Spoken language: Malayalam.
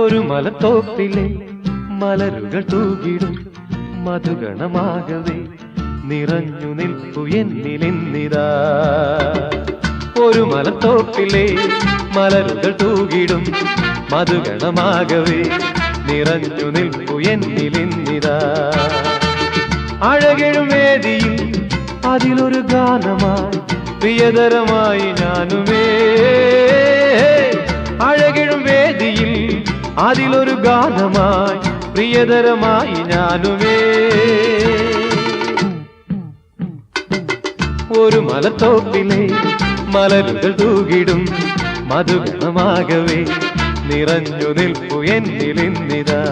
ഒരു മലത്തോപ്പിലെ മലരുകൾ തൂകിടും മധുഗണമാകവേ നിറഞ്ഞു നിൽപ്പു എന്നിലിന്നിതാ. ഒരു മലത്തോപ്പിലെ മലരുകൾ തൂകിടും മധുഗണമാകവേ നിറഞ്ഞു നിൽപ്പു എന്നിലിന്നിതാ. അഴകെഴും വേദിയിൽ അതിലൊരു ഗാനമായി പ്രിയതരമായി ഞാനുമേ. അഴകെഴും വേദിയിൽ അതിലൊരു ഗാനമായി പ്രിയതരമായി ഞാനുമേ. ഒരു മലത്തോപ്പിലെ മലരുകൾ തൂകിടും മധുഗണമാകവേ നിറഞ്ഞു നിൽപ്പു എന്നിലിന്നിതാ.